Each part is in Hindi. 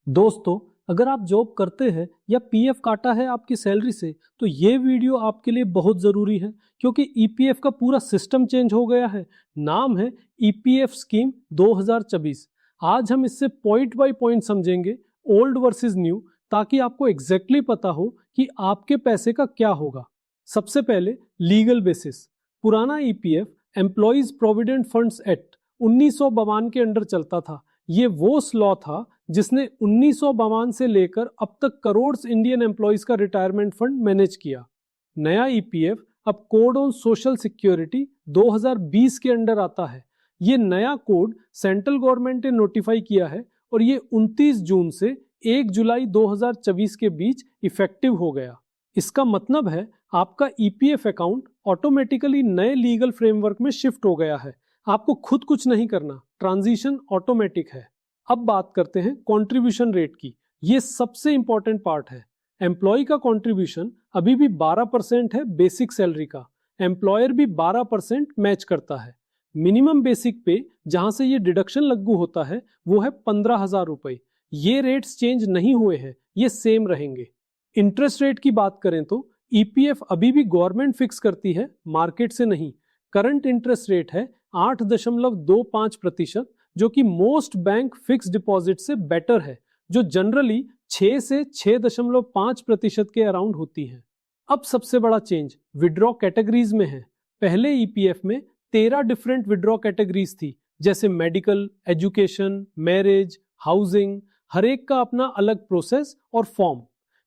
दोस्तों, अगर आप जॉब करते हैं या पीएफ काटा है आपकी सैलरी से तो ये वीडियो आपके लिए बहुत ज़रूरी है क्योंकि ईपीएफ का पूरा सिस्टम चेंज हो गया है। नाम है ईपीएफ स्कीम 2024। आज हम इससे पॉइंट बाय पॉइंट समझेंगे, ओल्ड वर्सेस न्यू, ताकि आपको एग्जैक्टली पता हो कि आपके पैसे का क्या होगा। सबसे पहले लीगल बेसिस। पुराना EPF employees provident funds act 1952 के अंडर चलता था। ये वो लॉ था जिसने 1952 से लेकर अब तक करोड़ इंडियन एम्प्लॉइज का रिटायरमेंट फंड मैनेज किया। नया ईपीएफ अब कोड ऑन सोशल सिक्योरिटी 2020 के अंडर आता है। ये नया कोड सेंट्रल गवर्नमेंट ने नोटिफाई किया है और ये 29 जून से 1 जुलाई 2024 के बीच इफेक्टिव हो गया। इसका मतलब है आपका ईपीएफ अकाउंट ऑटोमेटिकली नए लीगल फ्रेमवर्क में शिफ्ट हो गया है। आपको खुद कुछ नहीं करना, ट्रांजिशन ऑटोमेटिक है। अब बात करते हैं कंट्रीब्यूशन रेट की। ये सबसे इंपॉर्टेंट पार्ट है। एम्प्लॉय का कंट्रीब्यूशन अभी भी 12% है बेसिक सैलरी का। एम्प्लॉयर भी 12% मैच करता है। मिनिमम बेसिक पे जहां से ये डिडक्शन लागू होता है वो है 15,000 रुपए। ये रेट्स चेंज नहीं हुए हैं, ये सेम रहेंगे। इंटरेस्ट रेट की बात करें तो ईपीएफ अभी भी गवर्नमेंट फिक्स करती है, मार्केट से नहीं। करंट इंटरेस्ट रेट है 8.25%, जो कि मोस्ट बैंक फिक्स डिपॉजिट से बेटर है, जो जनरली 6 से 6.5% के अराउंड होती है। अब सबसे बड़ा चेंज विड्रॉ कैटेगरीज में है। पहले ईपीएफ में 13 डिफरेंट विड्रॉ कैटेगरीज थी, जैसे मेडिकल, एजुकेशन, मैरिज, हाउसिंग। हर एक का अपना अलग प्रोसेस और फॉर्म।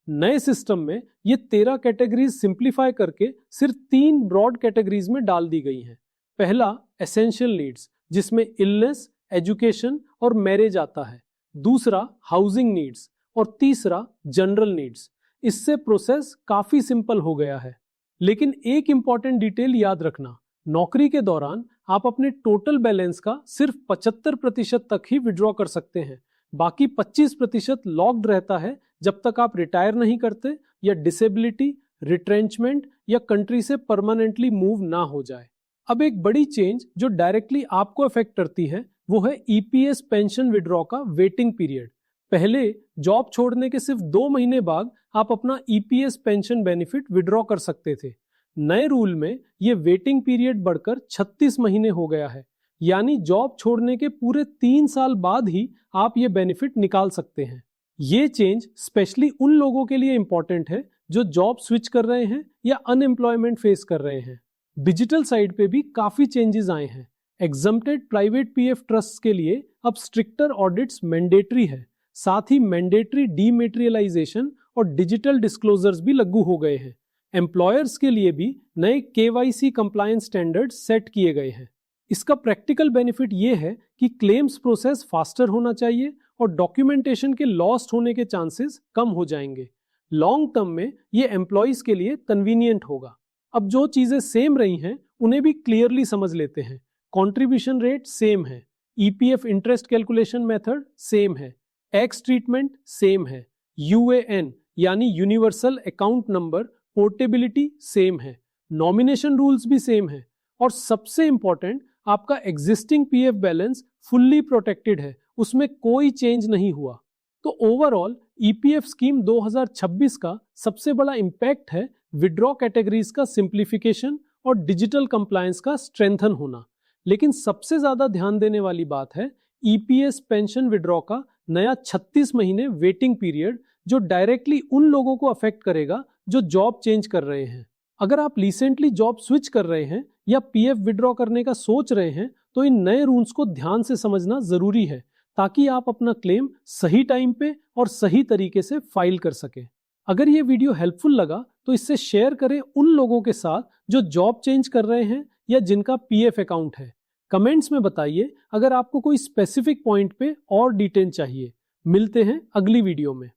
नए सिस्टम में ये 13 कैटेगरीज सिंप्लीफाई करके सिर्फ 3 ब्रॉड कैटेगरीज में डाल दी गई हैं। पहला एसेंशियल नीड्स, जिसमें इलनेस, एजुकेशन और मैरिज आता है। दूसरा हाउसिंग नीड्स और तीसरा जनरल नीड्स। इससे प्रोसेस काफी सिंपल हो गया है। लेकिन एक इंपॉर्टेंट डिटेल याद रखना, नौकरी के दौरान आप अपने टोटल बैलेंस का सिर्फ 75% तक ही विड्रॉ कर सकते हैं। बाकी 25% लॉक्ड रहता है जब तक आप रिटायर नहीं करते या डिसेबिलिटी, रिट्रेंचमेंट या कंट्री से परमानेंटली मूव ना हो जाए। अब एक बड़ी चेंज जो डायरेक्टली आपको अफेक्ट करती है वो है ईपीएस पेंशन विड्रॉ का वेटिंग पीरियड। पहले जॉब छोड़ने के सिर्फ 2 महीने बाद आप अपना ईपीएस पेंशन बेनिफिट विड्रॉ कर सकते थे। नए रूल में ये वेटिंग पीरियड बढ़कर 36 महीने हो गया है, यानी जॉब छोड़ने के पूरे 3 साल बाद ही आप ये बेनिफिट निकाल सकते हैं। ये चेंज स्पेशली उन लोगों के लिए इंपॉर्टेंट है जो जॉब स्विच कर रहे हैं या अनएम्प्लॉयमेंट फेस कर रहे हैं। डिजिटल साइड पे भी काफी चेंजेस आए हैं। एग्जम्प्टेड प्राइवेट पीएफ ट्रस्ट के लिए अब स्ट्रिक्टर ऑडिट्स मैंडेटरी है। साथ ही मैंडेटरी डीमेटेरियलाइजेशन और डिजिटल डिस्क्लोजर्स भी लागू हो गए हैं। एम्प्लॉयर्स के लिए भी नए केवाईसी कंप्लायंस स्टैंडर्ड्स सेट किए गए हैं। इसका प्रैक्टिकल बेनिफिट ये है कि क्लेम्स प्रोसेस फास्टर होना चाहिए और डॉक्यूमेंटेशन के लॉस्ट होने के चांसेस कम हो जाएंगे। लॉन्ग टर्म में ये एम्प्लॉयज के लिए कन्वीनियंट होगा। अब जो चीजें सेम रही हैं उन्हें भी क्लियरली समझ लेते हैं। कंट्रीब्यूशन रेट सेम है, EPF interest calculation method same है, एक्स ट्रीटमेंट सेम है, यूएएन यानी universal account number portability same है, नॉमिनेशन रूल्स भी सेम है और सबसे इंपॉर्टेंट आपका existing PF balance fully protected है, उसमें कोई चेंज नहीं हुआ। तो ओवरऑल ईपीएफ स्कीम 2026 का सबसे बड़ा इंपैक्ट है विड्रॉ कैटेगरीज का सिंप्लीफिकेशन और डिजिटल कंप्लायंस का स्ट्रेंथन होना। लेकिन सबसे ज्यादा ध्यान देने वाली बात है ईपीएस पेंशन विड्रॉ का नया 36 महीने वेटिंग पीरियड, जो डायरेक्टली उन लोगों को अफेक्ट करेगा जो जॉब चेंज कर रहे हैं। अगर आप रिसेंटली जॉब स्विच कर रहे हैं या पीएफ विड्रॉ करने का सोच रहे हैं तो इन नए रूल्स को ध्यान से समझना जरूरी है, ताकि आप अपना क्लेम सही टाइम पे और सही तरीके से फाइल कर सकें। अगर ये वीडियो हेल्पफुल लगा तो इससे शेयर करें उन लोगों के साथ जो जॉब चेंज कर रहे हैं या जिनका पीएफ अकाउंट है। कमेंट्स में बताइए अगर आपको कोई स्पेसिफिक पॉइंट पे और डिटेल चाहिए। मिलते हैं अगली वीडियो में।